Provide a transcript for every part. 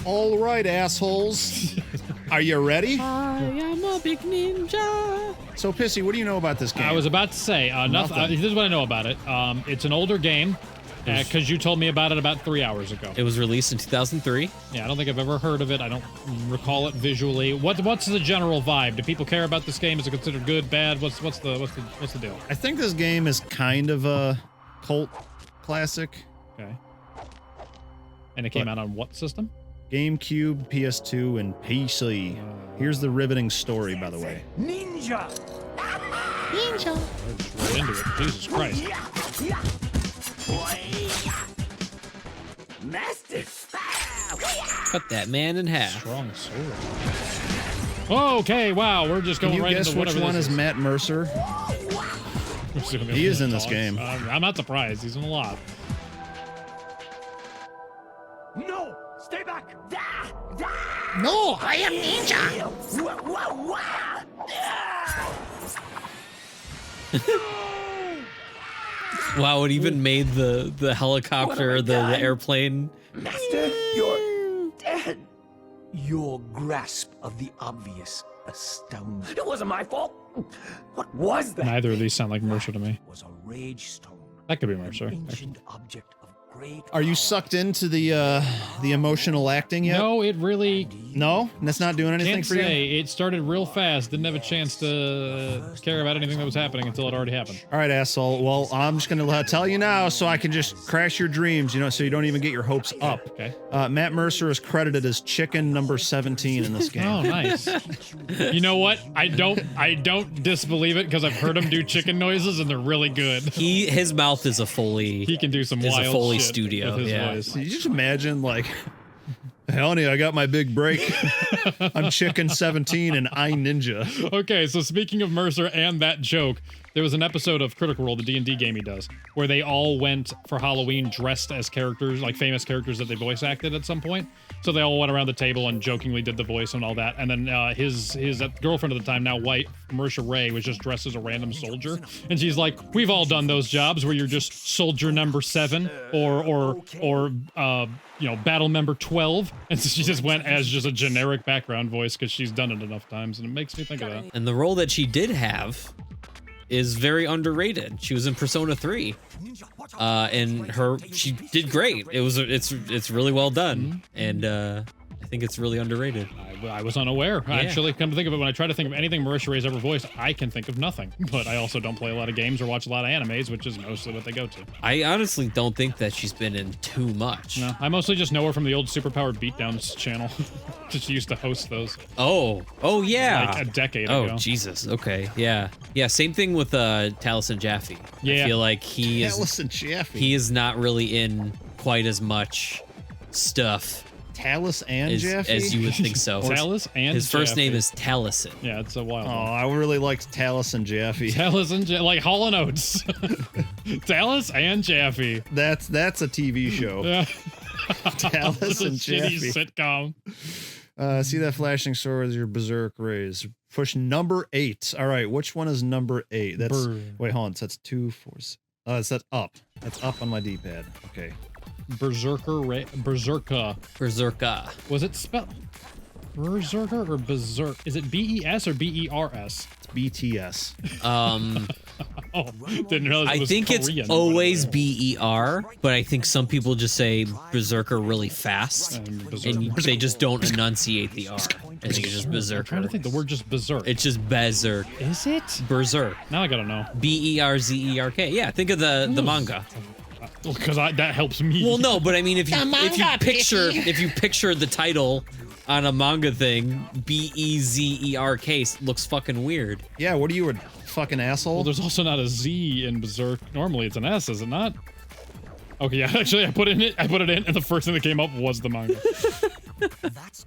All right, assholes. Are you ready? I am a big ninja. So, Pissy, what do you know about this game? I was about to say, Nothing. this is what I know about it. It's an older game, because you told me about it about 3 hours ago. It was released in 2003. Yeah, I don't think I've ever heard of it. I don't recall it visually. What's the general vibe? Do people care about this game? Is it considered good, bad? What's the deal? I think this game is kind of a cult classic. Okay. And it came out on what system? GameCube, PS2, and PC. Here's the riveting story, by the way. Ninja! Right into it. Jesus Christ. Master! Cut that man in half. Strong sword. Okay, wow, we're just Can going you right guess into which whatever one this is Matt Mercer? He is in this game. I'm not surprised. He's in a lot. No! Stay back! No, I am Ninja! Wow, it even made the helicopter, the airplane. Master, you're dead. Your grasp of the obvious astounds. It wasn't my fault. What was that? Neither of these sound like Mercer to me. Was a rage stone. That could be An Mercer. ancient object of great Are you power. sucked into the emotional acting yet? No, it really No? That's not doing anything can't for you? say. It started real fast. Didn't have a chance to care about anything that was happening until it already happened. All right, asshole. Well, I'm just going to tell you now so I can just crash your dreams, so you don't even get your hopes up. Okay. Matt Mercer is credited as chicken number 17 in this game. Oh, nice. You know what? I don't disbelieve it because I've heard him do chicken noises and they're really good. His mouth is a Foley. He can do some Is a wild Foley shit studio, with his yeah. voice. Can you just imagine, like, honey, I got my big break. I'm chicken 17 and I ninja. Okay, so speaking of Mercer and that joke, there was an episode of Critical Role, the D&D game he does, where they all went for Halloween dressed as characters, like famous characters that they voice acted at some point. So they all went around the table and jokingly did the voice and all that. And then his girlfriend at the time, now white, Marisha Ray, was just dressed as a random soldier. And she's like, we've all done those jobs where you're just soldier number 7 or battle member 12. And so she just went as just a generic background voice because she's done it enough times. And it makes me think of that. And the role that she did have is very underrated. She was in Persona 3. And she did great. It's really well done. And I think it's really underrated. I was unaware. Actually, come to think of it, when I try to think of anything Marisha Ray's ever voiced, I can think of nothing. But I also don't play a lot of games or watch a lot of animes, which is mostly what they go to. I honestly don't think that she's been in too much. No, I mostly just know her from the old Superpowered Beatdowns channel. She used to host those Oh yeah. like a decade ago. Oh Jesus. Okay. Yeah. Same thing with Taliesin Jaffe. Yeah. I feel like he Taliesin Jaffe. is not really in quite as much stuff Talus and Jaffe? as you would think so. Talus and His first Jaffe. name is Taliesin. Yeah, it's a wild Oh, one. I really liked Talus and Jaffe. Talus and like Hall & Oates. Talus and Jaffe. That's a TV show. Yeah. Talus It's a and shitty Jaffe. sitcom. See that flashing sword with your berserk rays. Push number 8. All right, which one is number 8? That's Brr. wait, hold on. So that's 2, 4. That's up. That's up on my D-pad. Okay. Berserka. Berserka. Was it spelled Berserker or Berserk? Is it B-E-S or B-E-R-S? It's BTS. Oh, didn't realize it I was think Korean. it's always BER, but I think some people just say Berserker really fast, And Berserker. and they just don't enunciate the R. I think it's just I'm trying Berserker. to think. The word just berserk. It's just Berserk. Is it? Berserk. Now I gotta know. Berzerk. Yeah, think of the manga. Because that helps me. Well, no, but I mean, if you picture the title on a manga thing, Bezerk looks fucking weird. Yeah, what are you, a fucking asshole? Well, there's also not a Z in Berserk. Normally it's an S, is it not? Okay, yeah, actually I put it in, and the first thing that came up was the manga.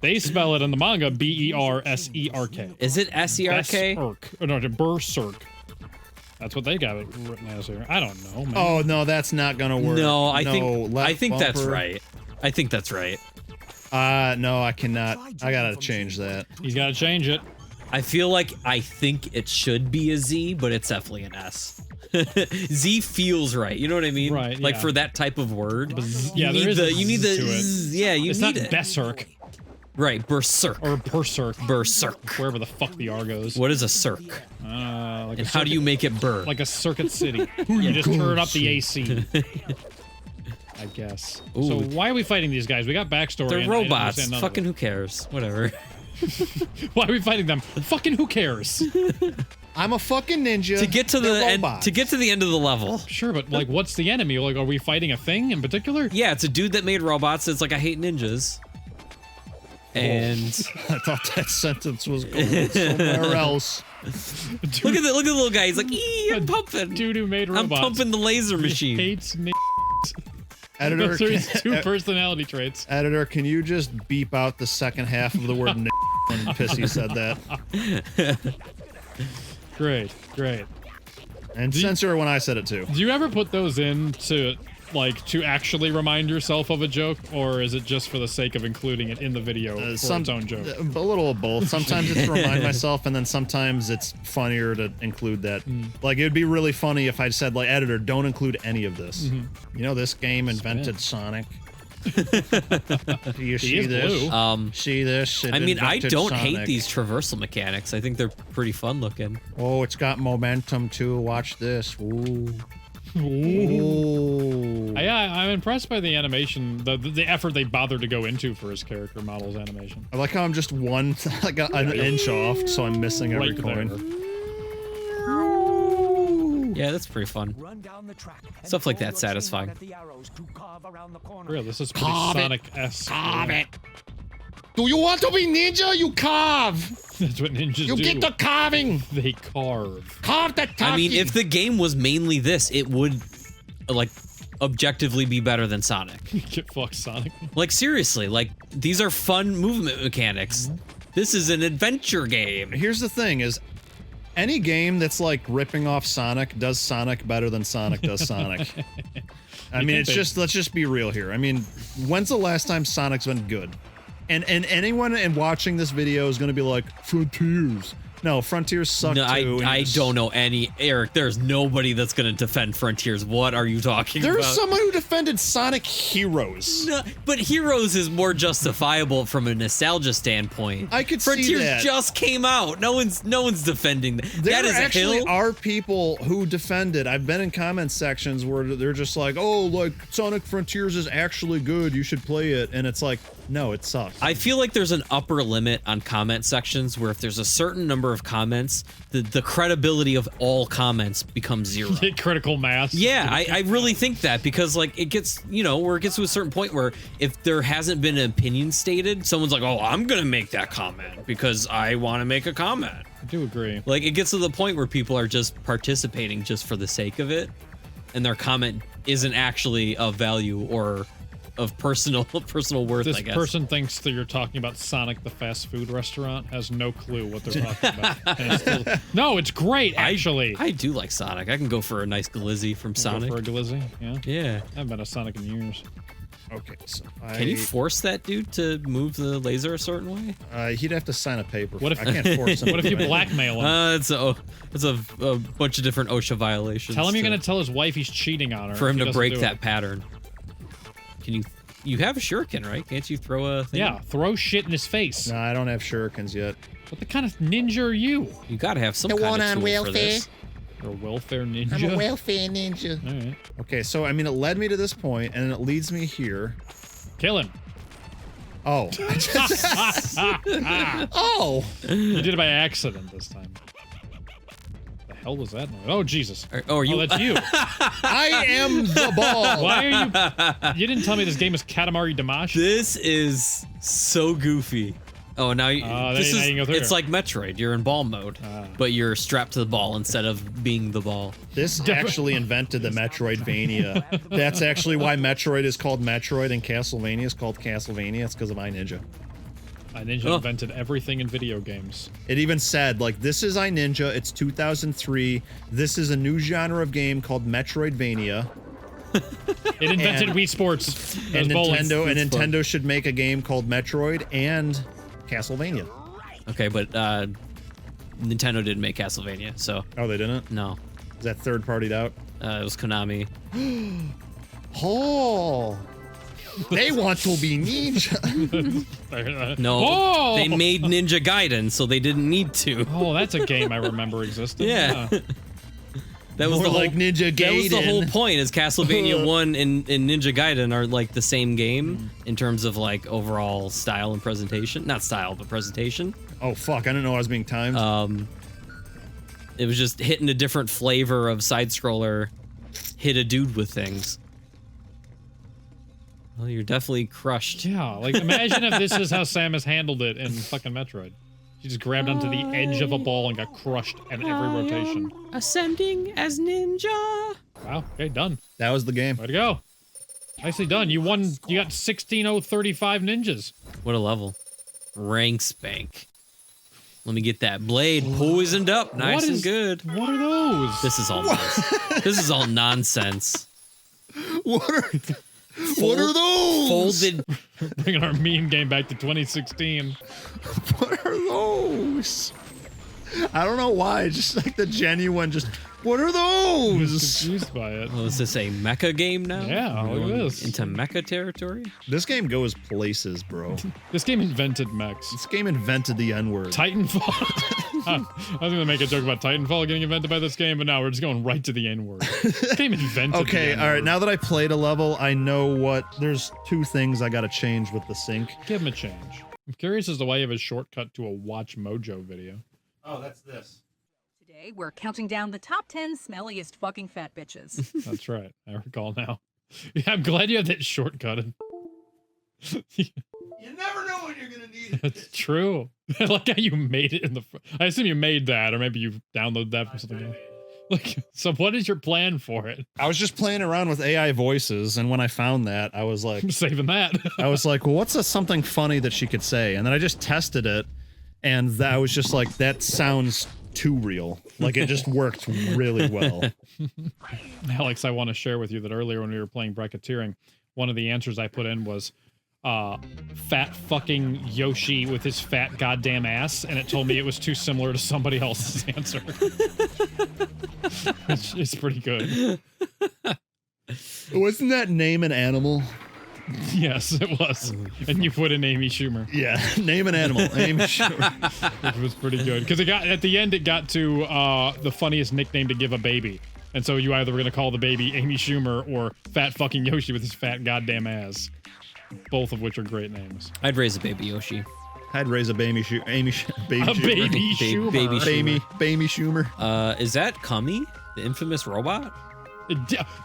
They spell it in the manga B-E-R-S-E-R-K. Is it SERK? Berserk. Oh, no, Berserk. That's what they got it written as here. I don't know, man. Oh no, that's not gonna work. No, I left think that's bumper. right. I think that's right. No, I cannot. I gotta change that. He's got to change it. I think it should be a Z, but it's definitely an S. Z feels right. You know what I mean? Right, Like yeah. for that type of word. Yeah, there is a you need Z the to it. zzz, yeah, you It's need not it. Berserk. Right, berserk. or berserk, Berserk. wherever the fuck the R goes. What is a circ? Like And how do you make it burr? like a circuit city? You just turn up the AC. I guess. Ooh. So why are we fighting these guys? We got backstory. They're and I didn't robots. understand none of Fucking it. who cares? Whatever. Why are we fighting them? Fucking who cares? I'm a fucking ninja. to get to the They're end. robots. To get to the end of the level. Sure, but like, what's the enemy? Like, are we fighting a thing in particular? Yeah, it's a dude that made robots. It's like I hate ninjas. And I thought that sentence was going somewhere else. look at the little guy. He's like, "Ee, I'm pumping. Dude who made I'm robots. pumping the laser machine." Hates me. Editor, Those are his two can, personality traits. editor, can you just beep out the second half of the word when Pissy said that? Great, great. And censor when I said it too. Do you ever put those in to actually remind yourself of a joke, or is it just for the sake of including it in the video for its own joke? A little of both. Sometimes it's to remind myself, and then sometimes it's funnier to include that. Like, it would be really funny if I said, like, editor, don't include any of this. You know, this game invented Sonic. Do you see is this? blue. See this? It I mean, I invented don't hate Sonic. these traversal mechanics. I think they're pretty fun looking. Oh, it's got momentum too. Watch this. Ooh. Ooh. Ooh. I'm impressed by the animation, the effort they bothered to go into for his character model's animation. I like how I'm just an inch off, so I'm missing every Right coin. there. Yeah, that's pretty fun. Run down the track and Stuff like throw that's your satisfying. chaingun at the arrows to carve around the corner. Real, this is pretty Carve it. Sonic-esque. Carve it. Do you want to be ninja? You carve. That's what ninjas You do. get the carving. They carve. Carve the turkey. I mean, if the game was mainly this, it would, like, objectively be better than Sonic. Get fucked, Sonic. Like, seriously, like, these are fun movement mechanics. This is an adventure game. Here's the thing: is any game that's like ripping off Sonic does Sonic better than Sonic does Sonic. I mean, think it's they- just let's just be real here. I mean, when's the last time Sonic's been good? And anyone in watching this video is going to be like, Frontiers. No, Frontiers suck No, too. and I it's- don't know any. Eric, there's nobody that's going to defend Frontiers. What are you talking There's about? someone who defended Sonic Heroes. No, but Heroes is more justifiable from a nostalgia standpoint. I could see Frontiers that. just came out. No one's defending that. There That is a actually hill. are people who defend it. I've been in comment sections where they're just like, "Oh, like Sonic Frontiers is actually good. You should play it." And it's like, no, it sucks. I feel like there's an upper limit on comment sections where if there's a certain number of comments, the credibility of all comments becomes zero. Hit critical mass. Yeah, I really think that because like it gets, where it gets to a certain point where if there hasn't been an opinion stated, someone's like, "Oh, I'm going to make that comment because I want to make a comment." I do agree. Like it gets to the point where people are just participating just for the sake of it and their comment isn't actually of value or of personal worth, This I guess. person thinks that you're talking about Sonic the fast food restaurant, has no clue what they're talking about. And it's still, no, it's great, actually. I do like Sonic. I can go for a nice glizzy from Go Sonic. for a glizzy, yeah. Yeah. I haven't been a Sonic in years. Okay, so Can you force that dude to move the laser a certain way? he'd have to sign a paper. What if- I can't force him? What if you blackmail him? It's a bunch of different OSHA violations. Tell him you're to- going to tell his wife he's cheating on her. for if him he to doesn't break do that it. pattern. Can you have a shuriken, right? Can't you throw a thing? Yeah, throw shit in his face. No, I don't have shurikens yet. What the kind of ninja are you? You gotta have some The kind one of on tool welfare. for this. You're a welfare ninja? I'm a welfare ninja. All right. Okay, so I mean, it led me to this point, and it leads me here. Kill him. Oh. Oh. You did it by accident this time. The hell was that noise? Oh, Jesus. Are you? Oh, that's you. I am the ball. Why are you... You didn't tell me this game is Katamari Damash? This is so goofy. Oh, now you. Oh, this now is. you can go through It's it. like Metroid. You're in ball mode, but you're strapped to the ball instead of being the ball. This actually invented the Metroidvania. That's actually why Metroid is called Metroid and Castlevania is called Castlevania. It's because of iNinja. Ninja Oh. invented everything in video games. It even said, like, this is iNinja. It's 2003. This is a new genre of game called Metroidvania. It invented And- Wii Sports. And As bowling. Nintendo should make a game called Metroid and Castlevania. Okay, but Nintendo didn't make Castlevania, so Oh, they didn't? no. Is that third partied out? It was Konami. Oh. They want to be ninja. No, Oh! they made Ninja Gaiden, so they didn't need to. Oh, that's a game I remember existing. Yeah. That was More the whole, like Ninja That was the whole Gaiden. point. Is Castlevania 1 and Ninja Gaiden are like the same game in terms of like overall style and presentation. Not style, but presentation. Oh fuck! I didn't know I was being timed. It was just hitting a different flavor of side scroller. Hit a dude with things. Well, you're definitely crushed. Yeah, like imagine if this is how Samus handled it in fucking Metroid. She just grabbed onto the edge of a ball and got crushed at every rotation. Ascending as ninja. Wow, okay, done. That was the game. Way to go. Nicely done. You won, you got 16035 ninjas. What a level. Ranks bank. Let me get that blade poisoned up, nice and good. What are those? This is all nonsense. This is all nonsense. What are those? Folded. Bringing our meme game back to 2016. What are those? I don't know why. Just like the genuine. Just what are I was those? confused by it. Oh, is this a mecha game now? Yeah, We're look at going this. Into mecha territory? This game goes places, bro. This game invented mechs. This game invented the N-word. Titanfall. I was gonna make a joke about Titanfall getting invented by this game, but now we're just going right to the N-word. This game invented Okay, the N-word. all right. Now that I played a level, I know what. There's two things I gotta change with the sync. Give him a change. I'm curious as to why you have a shortcut to a Watch Mojo video. Oh, that's this. Today, we're counting down the top 10 smelliest fucking fat bitches. That's right. I recall now. Yeah, I'm glad you have that shortcut. You never know when you're gonna need it. That's true. I like how you made it in the. I assume you made that, or maybe you downloaded that from something else. Like, so what is your plan for it? I was just playing around with AI voices, and when I found that, I was like, I'm saving that. I was like, well, what's something funny that she could say? And then I just tested it, and I was just like, that sounds too real. Like it just worked really well. Alex, I want to share with you that earlier when we were playing bracketeering, one of the answers I put in was fat fucking Yoshi with his fat goddamn ass, and it told me it was too similar to somebody else's answer. Which is pretty good. Wasn't that name an animal? Yes, it was. And you put in Amy Schumer. Yeah, name an animal. Amy Schumer. Which was pretty good. Because it got at the end it got to the funniest nickname to give a baby. And so you either were gonna call the baby Amy Schumer or fat fucking Yoshi with his fat goddamn ass. Both of which are great names. I'd raise a baby Yoshi. I'd raise a baby baby A Schumer. baby Schumer. baby Baby Schumer. Is that Kami? The infamous robot?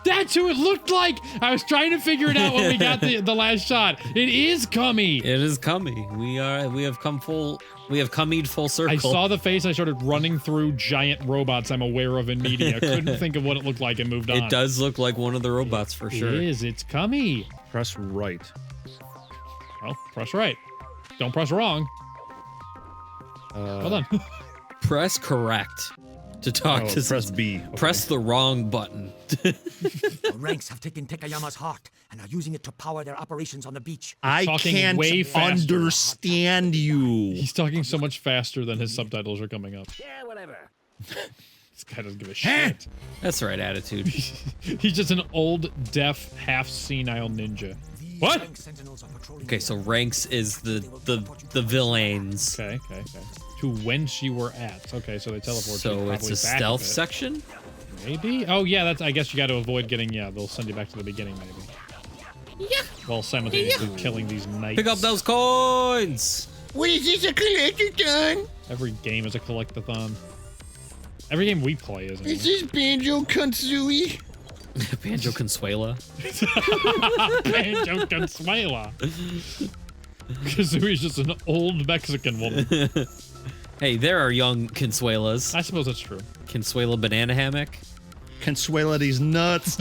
That's who it looked like. I was trying to figure it out when we got the last shot. It is Kami. It is Kami. We have commied full circle. I saw the face. I started running through giant robots I'm aware of in media. Couldn't think of what it looked like and moved on. It does look like one of the robots for sure. It is. It's Kami. Press right. Well, press right. Don't press wrong. Hold on. Press correct to talk Oh, to press B. Okay. Press the wrong button. The ranks have taken Tekayama's heart and are using it to power their operations on the beach. I Talking can't way faster. understand you. He's talking so much faster than his subtitles are coming up. Yeah, whatever. This guy doesn't give a shit. That's the right attitude. He's just an old, deaf, half senile ninja. These What? rank sentinels are patrolling Okay, so ranks is the villains. Okay. To whence you were at. Okay, so they teleport you So probably it's a back stealth bit. section? Maybe? Oh, yeah, that's. I guess you got to avoid getting. Yeah, they'll send you back to the beginning, maybe. Yeah. While simultaneously killing these knights. Pick up those coins! What is this, a collectathon? Every game is a collectathon. Every game we play is. Anyway. This Banjo-Kazooie. Banjo Consuela. Banjo Consuela. Kazooie's just an old Mexican woman. Hey, there are young Consuelas. I suppose that's true. Consuela banana hammock. Consuela these nuts.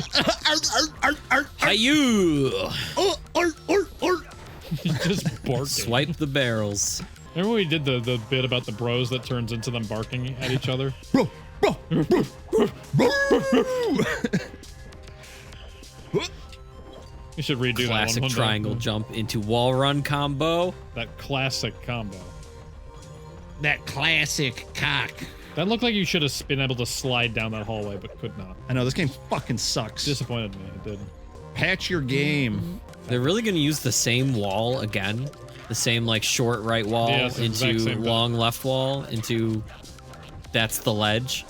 Hi-you! He's just barking. Swipe the barrels. Remember when we did the bit about the bros that turns into them barking at each other? Bro. We should redo Classic that one. triangle jump into wall run combo. That classic combo. That classic cock. That looked like you should have been able to slide down that hallway, but could not. I know, this game fucking sucks. Disappointed me. It did. Patch your game. They're really gonna use the same wall again, the same like short right wall Yeah, it's the exact into same long left wall into. That's the ledge.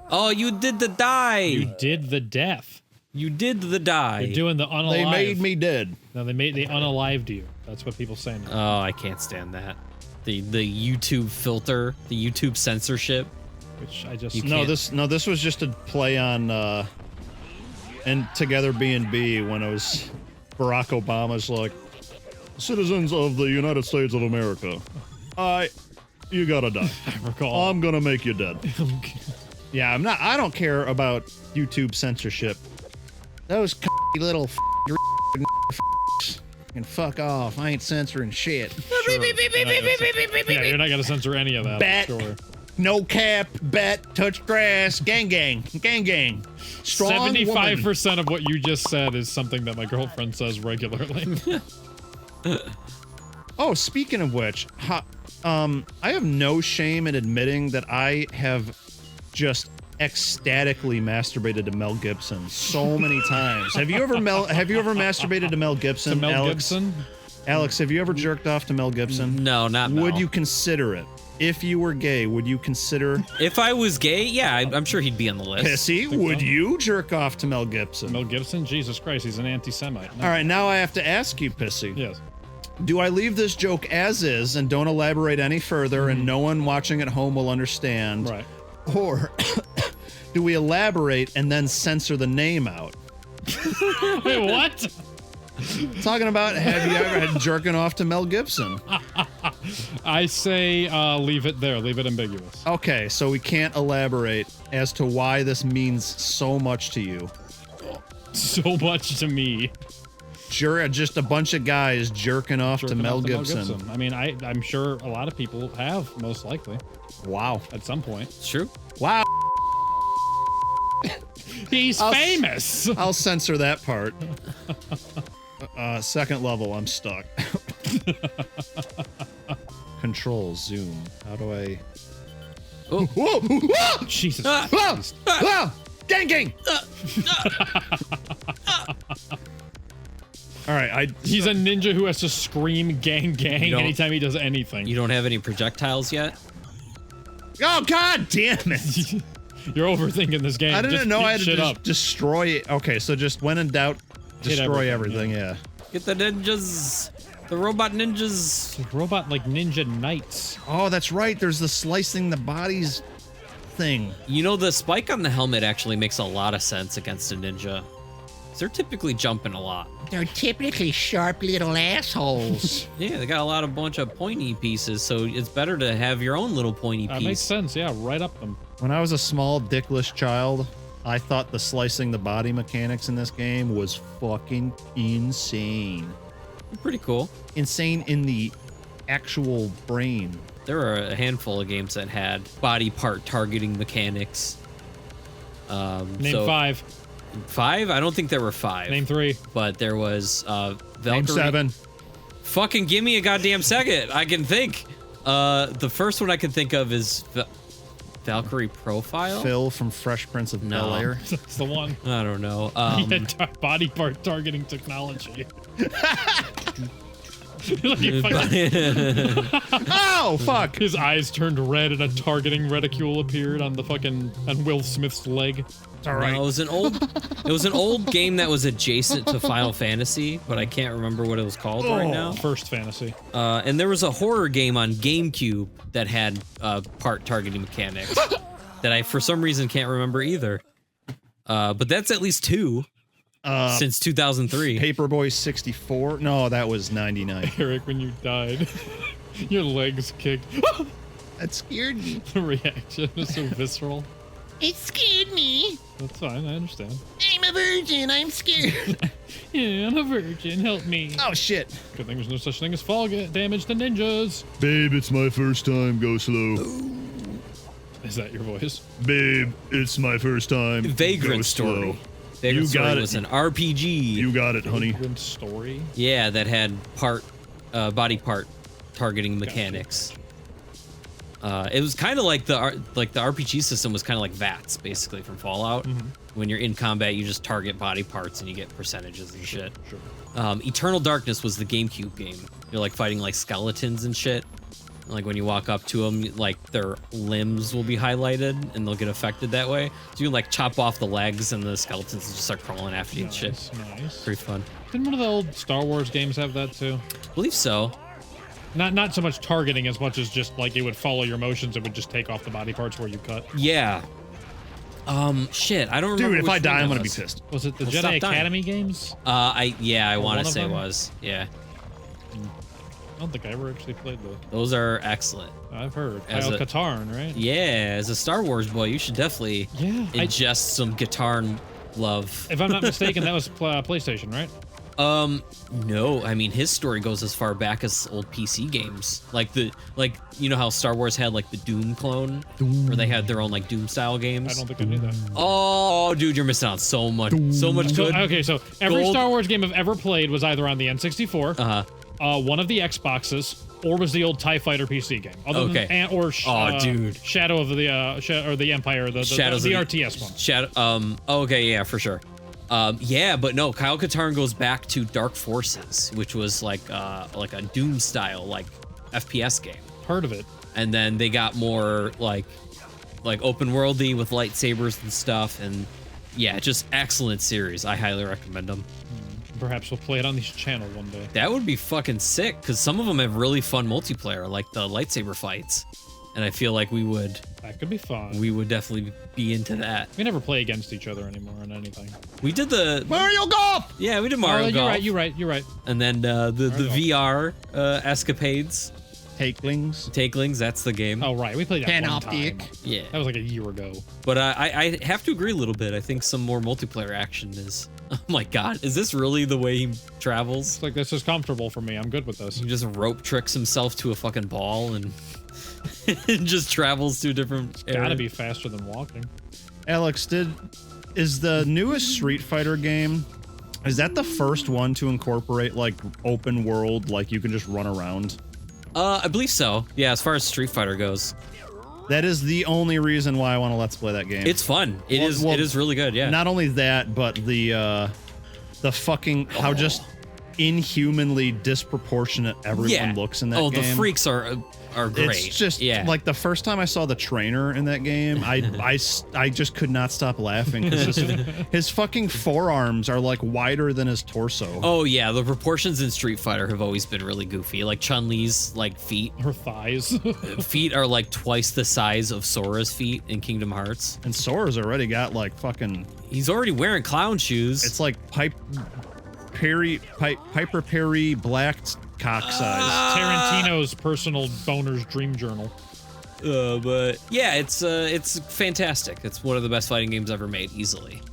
Oh, you did the die. You did the death. You did the die. They're doing the unalive. They made me dead. No, they unalived you. That's what people say now. Oh, I can't stand that. The YouTube filter, the YouTube censorship. Which I just You No, can't- this was just a play on and Together B&B when it was Barack Obama's like, citizens of the United States of America, you gotta die. I recall. I'm gonna make you dead. Yeah, I don't care about YouTube censorship. Those little and fuck off. I ain't censoring shit. Yeah, you're not gonna censor any of that. Bet. Sure. No cap, bet, touch grass, gang gang, gang gang. Strong 75% of what you just said is something that my girlfriend says regularly. Oh, speaking of which, I have no shame in admitting that I have just ecstatically masturbated to Mel Gibson so many times. Have you ever masturbated to Mel Gibson? To Mel Alex? Gibson? Alex, have you ever jerked off to Mel Gibson? No, not Mel. Would you consider it? If you were gay, would you consider If I was gay, yeah, I'm sure he'd be on the list. Pissy? Would so. you jerk off to Mel Gibson? Mel Gibson? Jesus Christ, he's an anti-Semite. No. All right, now I have to ask you, Pissy. Yes. Do I leave this joke as is and don't elaborate any further and no one watching at home will understand? Right. Or do we elaborate and then censor the name out? Wait, what? Talking about have you ever had jerking off to Mel Gibson? I say leave it there. Leave it ambiguous. Okay, so we can't elaborate as to why this means so much to you. So much to me. Just a bunch of guys jerking off to Jerking Mel off Gibson. I mean, I'm sure a lot of people have, most likely, Wow. at some point. It's true. Wow. He's famous! I'll censor that part. Second level, I'm stuck. Control, zoom. How do I... Oh. Whoa! Whoa! Jesus Ah. Christ. Whoa! Gang gang! All right, He's a ninja who has to scream gang gang You don't- anytime he does anything. You don't have any projectiles yet? Oh, god damn it! You're overthinking this game. I didn't Just know beat I had to shit just up. destroy it. Okay, so just when in doubt, Hit destroy everything, everything, yeah. Get the ninjas. The robot ninjas. Robot like ninja knights. Oh, that's right. There's the slicing the bodies thing. You know, the spike on the helmet actually makes a lot of sense against a ninja. 'Cause they're typically jumping a lot. They're typically sharp little assholes. Yeah, they got a bunch of pointy pieces, so it's better to have your own little pointy That piece. makes sense. Yeah, right up them. When I was a small dickless child, I thought the slicing the body mechanics in this game was fucking insane. Pretty cool. Insane in the actual brain. There are a handful of games that had body part targeting mechanics. Name so- 5. 5? I don't think there were 5. Name 3. But there was Valkyrie. Name 7. Fucking give me a goddamn second. I can think. The first one I can think of is Valkyrie Profile. Phil from Fresh Prince of No. Bel-Air. That's the one. I don't know. He had body part targeting technology. Like he fucking- Oh, fuck! his eyes turned red and a targeting reticule appeared on Will Smith's leg. It's all No, right. it was an old game that was adjacent to Final Fantasy, but I can't remember what it was called right now. First fantasy. And there was a horror game on GameCube that had part targeting mechanics that I for some reason can't remember either. But that's at least 2 since 2003. Paperboy 64? No, that was 99. Eric, when you died, your legs kicked. That scared me. The reaction is so visceral. It scared me. That's fine, I understand. I'm a virgin. I'm scared. Yeah, I'm a virgin, help me. Oh, shit. Good thing there's no such thing as fall damage to ninjas. Babe, it's my first time. Go slow. Is that your voice? Babe, it's my first time. Vagrant Go Story. slow. Vagrant You Story got it. was an RPG. You got it, honey. Vagrant Story? Yeah, that had body part targeting mechanics. It was kind of like the RPG system was kind of like VATS basically from Fallout. When you're in combat, you just target body parts and you get percentages and shit. Eternal Darkness was the GameCube game. You're like fighting like skeletons and shit. Like when you walk up to them, like their limbs will be highlighted and they'll get affected that way. So you can like chop off the legs and the skeletons just start crawling after you and shit. Nice. Pretty fun. Didn't one of the old Star Wars games have that too? I believe so. Not so much targeting as much as just like it would follow your motions. It would just take off the body parts where you cut. Yeah. Shit, I don't remember. Dude, if which I die, one I'm that gonna be was. pissed. Was it the Well, stop Jedi dying. Academy games? I Or want one to of say them? was. Yeah. I don't think I ever actually played those. Those are excellent. I've heard. As Kyle a- Katarn, right? Yeah, as a Star Wars boy, you should definitely Yeah, ingest some guitar love. If I'm not mistaken, that was PlayStation, right? No, I mean his story goes as far back as old PC games. Like you know how Star Wars had like the Doom clone, where they had their own like Doom style games. I don't think I knew that. Oh, dude, you're missing out so much So, good. okay, so every Gold- Star Wars game I've ever played was either on the N64, one of the Xboxes, or was the old TIE Fighter PC game. Other Okay. Dude. Shadow of the or the Empire, the Shadows the of RTS one. Shadow. Okay, yeah, for sure. Yeah, but no, Kyle Katarn goes back to Dark Forces, which was like a Doom style like FPS game. Heard of it? And then they got more like open worldy with lightsabers and stuff, and yeah, just excellent series. I highly recommend them. Perhaps we'll play it on this channel one day. That would be fucking sick, because some of them have really fun multiplayer, like the lightsaber fights, and I feel like we would That could be fun. definitely be into that. We never play against each other anymore on anything. We did the Mario Golf! yeah, we did Mario Golf. You're right. And then the Golf. VR escapades, Takelings. Takelings. That's the game. Oh, right. We played that one Panoptic. time. Yeah, That was like a year ago. but I have to agree a little bit. I think some more multiplayer action is. Oh my god, is this really the way he travels? It's like, this is comfortable for me. I'm good with this. He just rope tricks himself to a fucking ball and and just travels to a different. Gotta area. be faster than walking. Alex, is the newest Street Fighter game, is that the first one to incorporate like open world, like you can just run around? I believe so. Yeah, as far as Street Fighter goes, That is the only reason why I want to let's play that game. it's fun. It is. Well, It is really good. Yeah. Not only that, but the fucking how just inhumanly disproportionate everyone looks in that game. the freaks are great. It's just yeah. like the first time I saw the trainer in that game, I just could not stop laughing because his fucking forearms are like wider than his torso. Oh yeah, the proportions in Street Fighter have always been really goofy. Like Chun-Li's like feet Her thighs. are like twice the size of Sora's feet in Kingdom Hearts. And Sora's already got like fucking. He's already wearing clown shoes. It's like Piper Perry blacked cock size. Tarantino's personal boner's dream journal. but yeah, it's fantastic. It's one of the best fighting games ever made, easily.